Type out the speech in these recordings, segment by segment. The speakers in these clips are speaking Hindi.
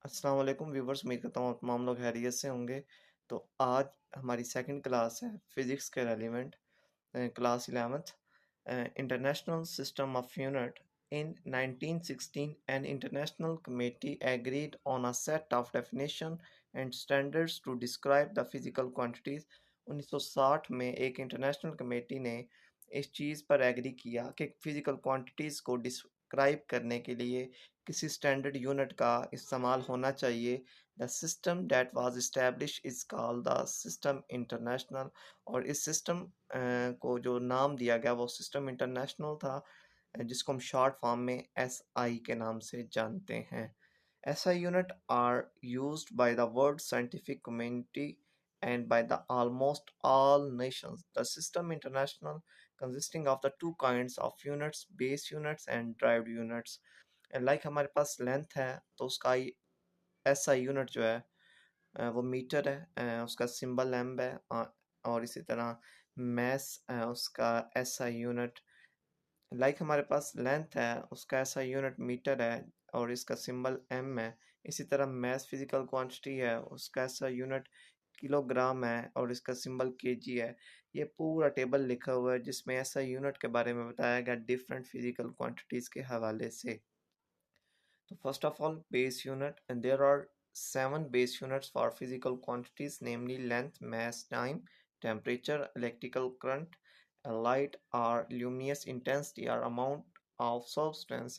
अस्सलाम वालेकुम व्यूवर्स, उम्मीद करता हूँ आप तमाम लोग खैरियत से होंगे। तो आज हमारी सेकंड क्लास है फिज़िक्स के relevant, class 11th, international system of unit. In 1916, an international committee agreed on a set of definition and standards to describe the physical quantities। 1960 में एक इंटरनेशनल कमेटी ने इस चीज़ पर एग्री किया कि फिज़िकल क्वांटिटीज़ को डिस्क्राइब करने के लिए किसी स्टैंडर्ड यूनिट का इस्तेमाल होना चाहिए। The system that was establish is called the system international. और इस सिस्टम को जो नाम दिया गया वो सिस्टम इंटरनेशनल था, जिसको हम शॉर्ट फॉर्म में एसआई के नाम से जानते हैं। SI unit are used by the world scientific community and by the almost all nations. The system international consisting of the two kinds of units, base units and derived units। Like हमारे पास लेंथ है तो उसका SI यूनिट जो है वो मीटर है, उसका सिंबल एम है। और इसी तरह मैस उसका SI यूनिट, लाइक हमारे पास लेंथ है उसका SI यूनिट मीटर है और इसका सिंबल एम है। इसी तरह मैस फिजिकल क्वांटिटी है, उसका SI यूनिट किलोग्राम है और इसका सिंबल केजी है। ये पूरा टेबल लिखा हुआ है जिसमें SI यूनिट के बारे में बताया गया डिफरेंट फिजिकल क्वांटिटीज़ के हवाले से। So first of all, base unit, and there are seven base units for physical quantities, namely length, mass, time, temperature, electrical current, light or luminous intensity or amount of substance,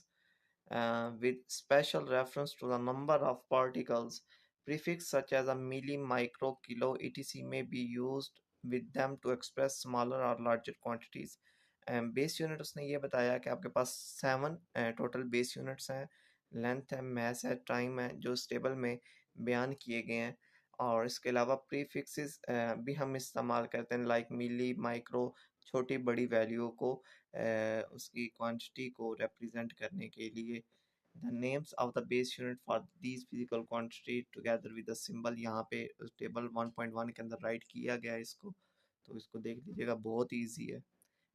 with special reference to the number of particles. Prefix such as a milli, micro, kilo, etc. may be used with them to express smaller or larger quantities। Base unit उसने ये बताया कि आपके पास सेवन टोटल बेस यूनिट्स हैं। लेंथ है, मैस है, टाइम है, जो इस टेबल में बयान किए गए हैं। और इसके अलावा प्रीफिक्सेस भी हम इस्तेमाल करते हैं, लाइक मिली, माइक्रो, छोटी बड़ी वैल्यू को उसकी क्वांटिटी को रिप्रेजेंट करने के लिए। The names of the base unit for these physical quantity together with the symbol, यहाँ पे टेबल 1.1 के अंदर राइट किया गया है इसको, तो इसको देख लीजिएगा, बहुत ईजी है।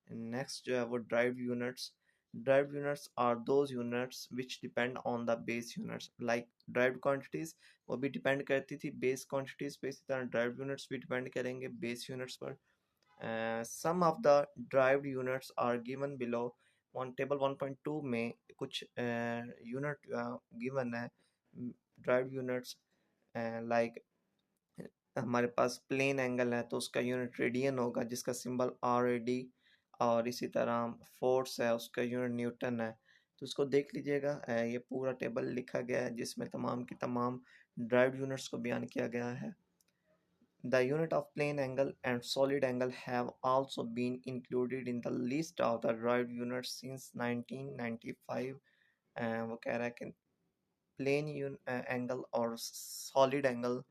नेक्स्ट जो है वो derived units. Derived units are those units which depend on the base units. Like derived quantities वो भी डिपेंड करती थी बेस क्वांटिटीज़ पे, इसी तरह ड्राइव्ड यूनिट्स भी डिपेंड करेंगे बेस यूनिट्स पर। Some of the derived units are given below. One table 1.2 में कुछ यूनिट गिवन है ड्राइव्ड यूनिट्स, लाइक हमारे पास प्लेन एंगल है तो उसका यूनिट रेडियन होगा जिसका सिंबल RAD। और इसी तरह फोर्स है उसका यूनिट न्यूटन है। तो इसको देख लीजिएगा, ये पूरा टेबल लिखा गया है जिसमें तमाम की तमाम ड्राइव्ड यूनिट्स को बयान किया गया है। The unit of plane angle and solid angle have also been included in the list of the derived units since 1995। वो कह रहा है कि प्लेन एंगल और सॉलिड एंगल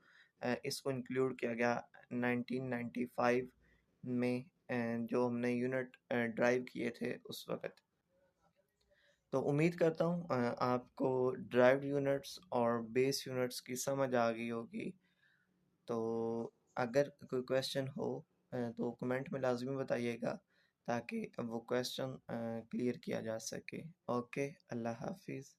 इसको इंक्लूड किया गया 1995 में, जो हमने यूनिट ड्राइव किए थे उस वक्त। तो उम्मीद करता हूँ आपको ड्राइव्ड यूनिट्स और बेस यूनिट्स की समझ आ गई होगी। तो अगर कोई क्वेश्चन हो तो कमेंट में लाजमी बताइएगा ताकि वो क्वेश्चन क्लियर किया जा सके। ओके, अल्लाह हाफिज़।